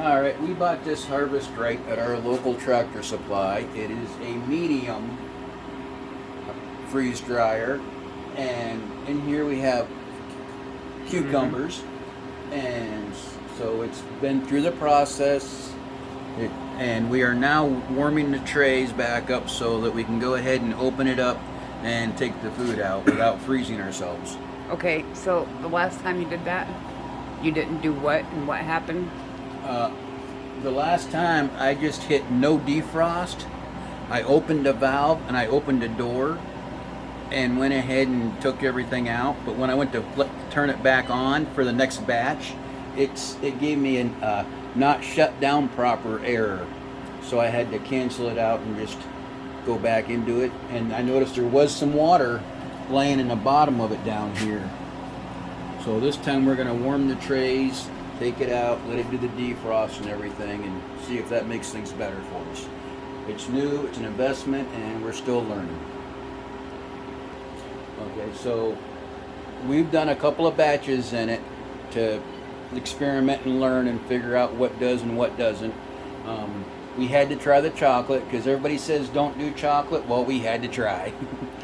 All right, we bought this Harvest Right at our local Tractor Supply. It is a medium freeze dryer, and in here we have cucumbers, and so it's been through the process. And we are now warming the trays back up so that we can go ahead and open it up and take the food out without freezing ourselves. Okay, so the last time you did that, you didn't do what and what happened? The last time I just hit no defrost. I opened a valve and I opened a door and went ahead and took everything out. But when I went to turn it back on for the next batch, it gave me a not shut down proper error. So I had to cancel it out and just go back into it. And I noticed there was some water laying in the bottom of it down here. So this time we're going to warm the trays, take it out, let it do the defrost and everything, and see if that makes things better for us. It's new, it's an investment, and we're still learning. Okay, so we've done a couple of batches in it to experiment and learn and figure out what does and what doesn't. We had to try the chocolate because everybody says don't do chocolate. Well, we had to try.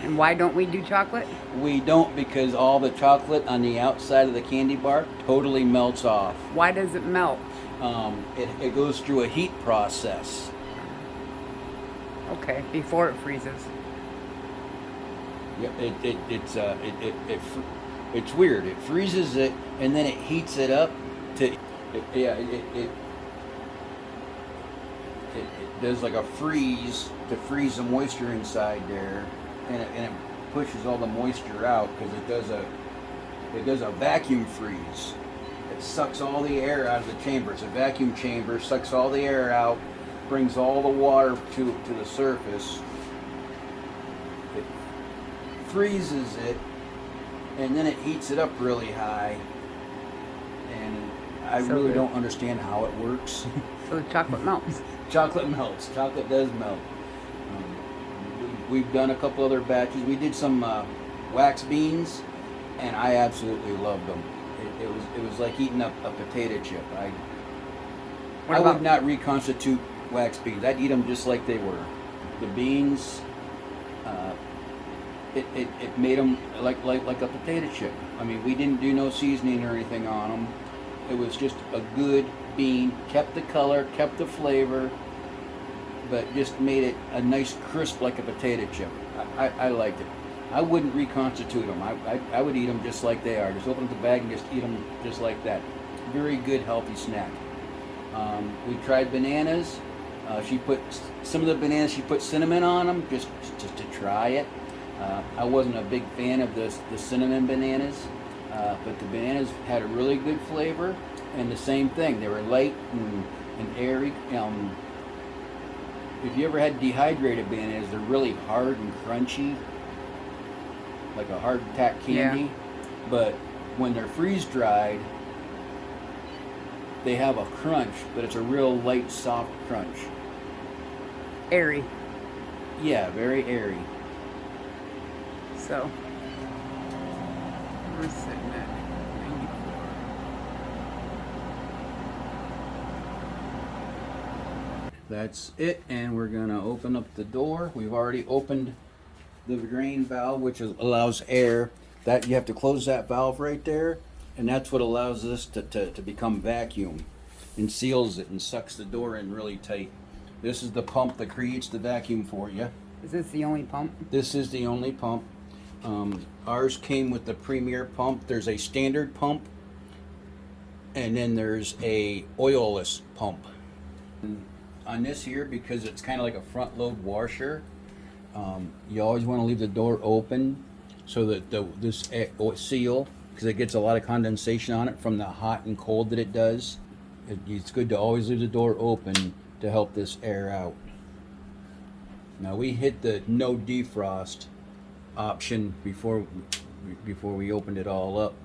And why don't we do chocolate? We don't because all the chocolate on the outside of the candy bar totally melts off. Why does it melt? It goes through a heat process. Okay, before it freezes. Yep, it's weird. It freezes it and then it heats it up to it does like a freeze to freeze the moisture inside there, and it pushes all the moisture out because it does a vacuum freeze. It sucks all the air out of the chamber. It's a vacuum chamber, sucks all the air out, brings all the water to the surface. It freezes it, and then it heats it up really high. And I really don't understand how it works. So the chocolate melts. Chocolate melts. Chocolate does melt. We've done a couple other batches. We did some wax beans, and I absolutely loved them. It was like eating a potato chip. I would not reconstitute wax beans. I'd eat them just like they were. The beans, it made them like a potato chip. I mean, we didn't do no seasoning or anything on them. It was just a good bean, kept the color, kept the flavor, but just made it a nice crisp like a potato chip. I liked it. I wouldn't reconstitute them. I would eat them just like they are. Just open up the bag and just eat them just like that. Very good, healthy snack. We tried bananas. She put some of the bananas. She put cinnamon on them just to try it. I wasn't a big fan of the cinnamon bananas. But the bananas had a really good flavor, and the same thing. They were light and airy. If you ever had dehydrated bananas, they're really hard and crunchy, like a hard-tack candy. Yeah. But when they're freeze-dried, they have a crunch, but it's a real light, soft crunch. Airy. Yeah, very airy. So we're sitting at 94. That's it, and we're going to open up the door. We've already opened the drain valve, which allows air. That you have to close that valve right there, and that's what allows this to become vacuum and seals it and sucks the door in really tight. This is the pump that creates the vacuum for you. Is this the only pump? This is the only pump. Ours came with the Premier pump. There's a standard pump, and then there's a oilless pump. And on this here, because it's kind of like a front load washer, you always want to leave the door open so that this seal, because it gets a lot of condensation on it from the hot and cold that it does. It's good to always leave the door open to help this air out. Now we hit the no defrost option before we opened it all up,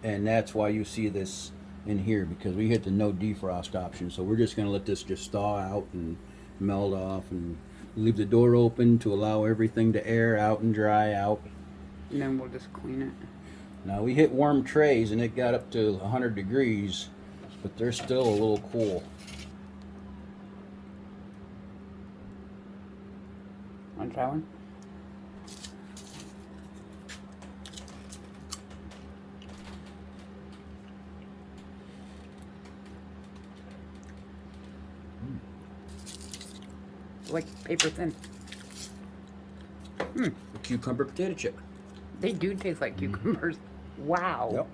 and that's why you see this in here, because we hit the no defrost option. So we're just going to let this just thaw out and melt off, and leave the door open to allow everything to air out and dry out. And then we'll just clean it. Now we hit warm trays and it got up to 100 degrees, but they're still a little cool. that one. Like paper thin. A cucumber potato chip. They do taste like cucumbers. Wow. Yep.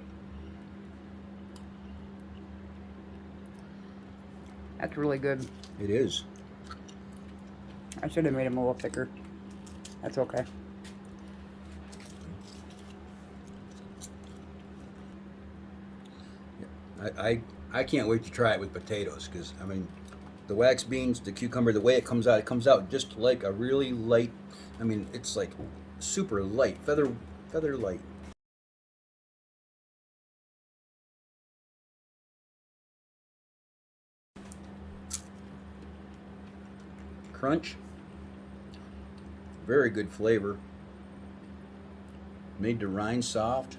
That's really good. It is. I should have made them a little thicker. That's okay. I can't wait to try it with potatoes because I mean, the wax beans, the cucumber, the way it comes out just like a really light. I mean, it's like super light, feather light. Crunch. Very good flavor. Made the rind soft.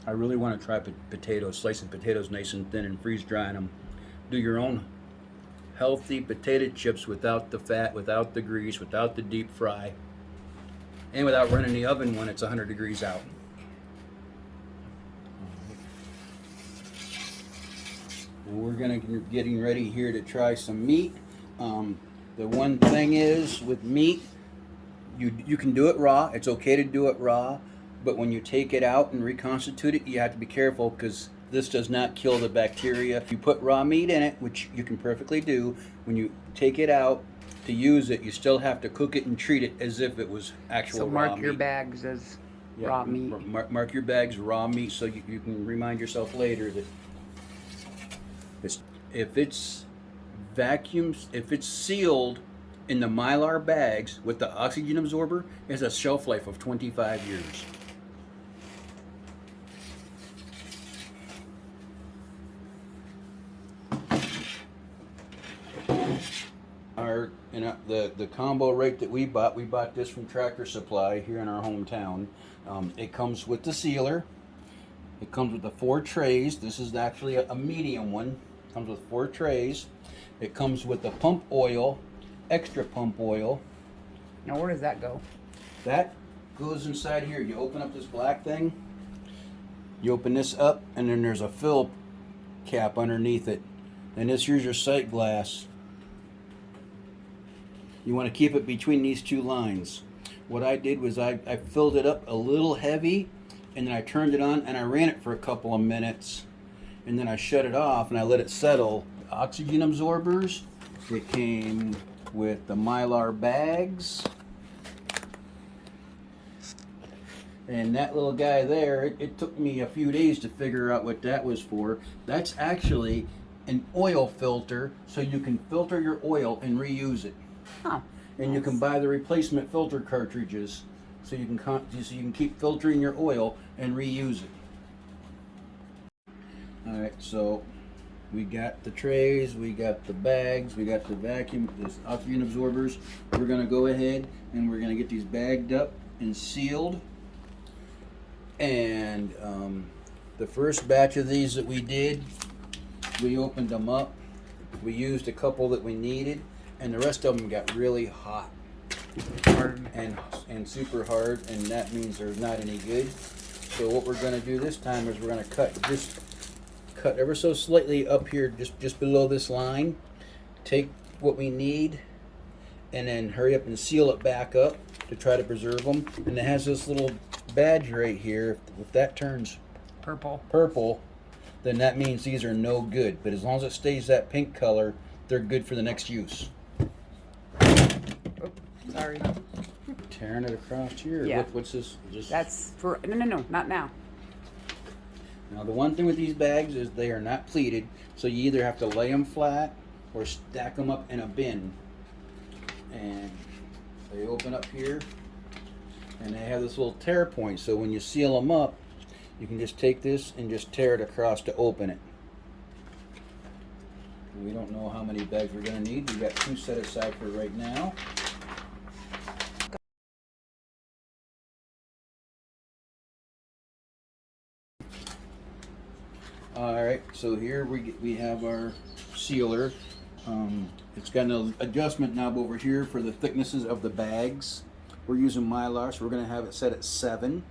I really want to try potatoes, slicing potatoes nice and thin and freeze drying them. Do your own healthy potato chips without the fat, without the grease, without the deep fry, and without running the oven when it's 100 degrees out. And we're getting ready here to try some meat. The one thing is with meat, you can do it raw. It's okay to do it raw, but when you take it out and reconstitute it, you have to be careful because this does not kill the bacteria. If you put raw meat in it, which you can perfectly do, when you take it out to use it, you still have to cook it and treat it as if it was actual raw meat. So mark your bags as raw meat. Mark your bags raw meat so you can remind yourself later that if it's vacuums, if it's sealed in the Mylar bags with the oxygen absorber, it has a shelf life of 25 years. The combo rate that we bought this from Tractor Supply here in our hometown. It comes with the sealer. It comes with the 4 trays. This is actually a medium one. It comes with 4 trays. It comes with the pump oil, extra pump oil. Now where does that go? That goes inside here. You open up this black thing. You open this up, and then there's a fill cap underneath it. And this here's your sight glass. You want to keep it between these 2 lines. What I did was I filled it up a little heavy, and then I turned it on and I ran it for a couple of minutes, and then I shut it off and I let it settle. Oxygen absorbers. It came with the Mylar bags. And that little guy there, it took me a few days to figure out what that was for. That's actually an oil filter, so you can filter your oil and reuse it. Oh. And you can buy the replacement filter cartridges, so you can keep filtering your oil and reuse it. All right, so we got the trays, we got the bags, we got the oxygen absorbers. We're gonna go ahead and we're gonna get these bagged up and sealed. And the first batch of these that we did, we opened them up. We used a couple that we needed, and the rest of them got really hot. Hard. And super hard, and that means they're not any good. So what we're going to do this time is we're going to cut ever so slightly up here, just below this line. Take what we need, and then hurry up and seal it back up to try to preserve them. And it has this little badge right here. If that turns purple, then that means these are no good. But as long as it stays that pink color, they're good for the next use. Oh, sorry. Tearing it across here. Yeah. What's this? That's for no, not now. Now the one thing with these bags is they are not pleated, so you either have to lay them flat or stack them up in a bin. And they open up here, and they have this little tear point, so when you seal them up, you can just take this and just tear it across to open it. We don't know how many bags we're going to need. We got 2 set aside for right now. All right, so here we have our sealer. It's got an adjustment knob over here for the thicknesses of the bags. We're using Mylar, so we're going to have it set at 7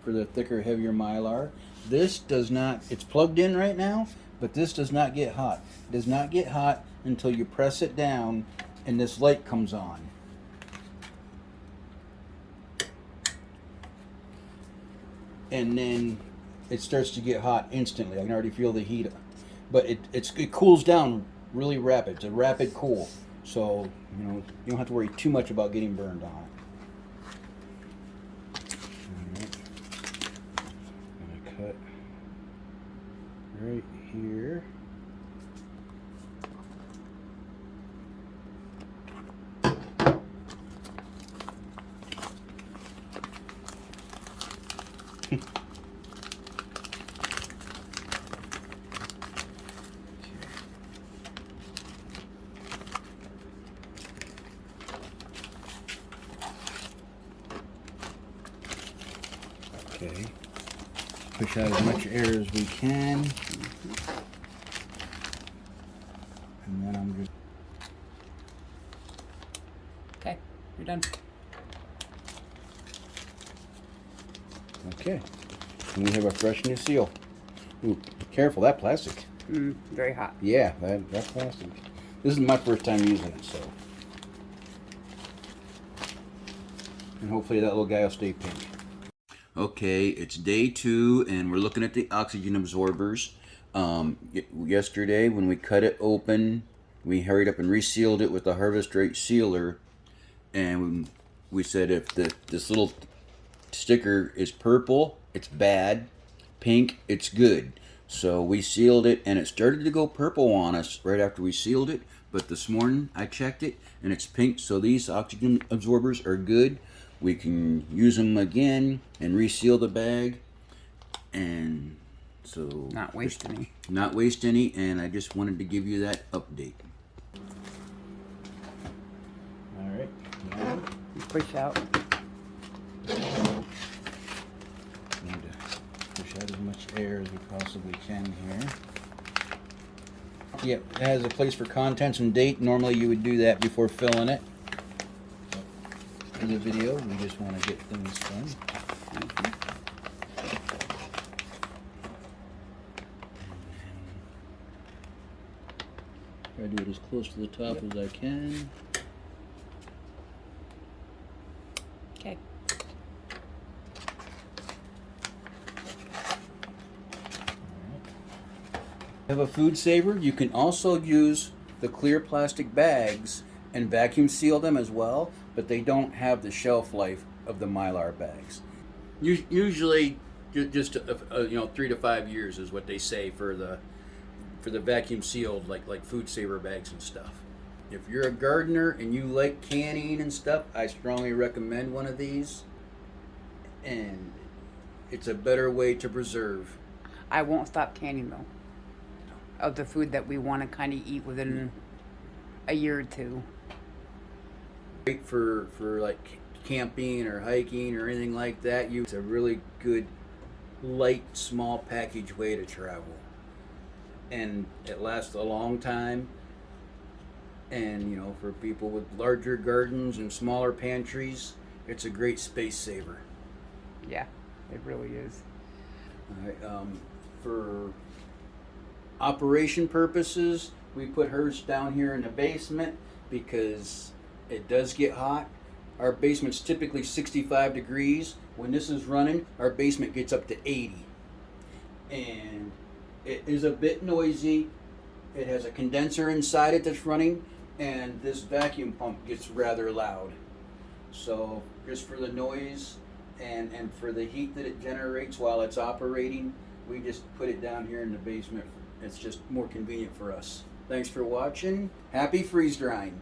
for the thicker, heavier Mylar. This does not, it's plugged in right now, but this does not get hot. It does not get hot until you press it down and this light comes on. And then it starts to get hot instantly. I can already feel the heat, but it cools down really rapid. It's a rapid cool, so you don't have to worry too much about getting burned on it. I'm gonna cut right here. Okay, push out as much air as we can, and then I'm just Okay, you're done. okay. And we have a fresh new seal. Ooh, careful, that plastic. Very hot. Yeah, that plastic. This is my first time using it, so. And hopefully that little guy will stay pink. Okay, it's day 2, and we're looking at the oxygen absorbers. Yesterday, when we cut it open, we hurried up and resealed it with the Harvest Rate sealer, and we said if this little sticker is purple, it's bad. Pink, it's good. So we sealed it, and it started to go purple on us right after we sealed it. But this morning I checked it, and it's pink. So these oxygen absorbers are good. We can use them again and reseal the bag, and so Not waste any. not waste any. And I just wanted to give you that update. All right. Now You push out. need to push out as much air as we possibly can here. Yep, it has a place for contents and date. Normally you would do that before filling it. In the video, we just want to get things done. Try to do it as close to the top as I can. Okay. Have a food saver. You can also use the clear plastic bags and vacuum seal them as well, but they don't have the shelf life of the Mylar bags. Usually, just 3 to 5 years is what they say for the vacuum sealed like food saver bags and stuff. If you're a gardener and you like canning and stuff, I strongly recommend one of these, and it's a better way to preserve. I won't stop canning though. Of the food that we want to kind of eat within a year or two. Great for like camping or hiking or anything like that. It's a really good light small package way to travel, and it lasts a long time. And for people with larger gardens and smaller pantries, it's a great space saver. Yeah, it really is. All right, for operation purposes, we put hers down here in the basement because it does get hot. Our basement's typically 65 degrees. When this is running, our basement gets up to 80. And it is a bit noisy. It has a condenser inside it that's running, and this vacuum pump gets rather loud. So just for the noise and for the heat that it generates while it's operating, we just put it down here in the basement. It's just more convenient for us. Thanks for watching. Happy freeze drying.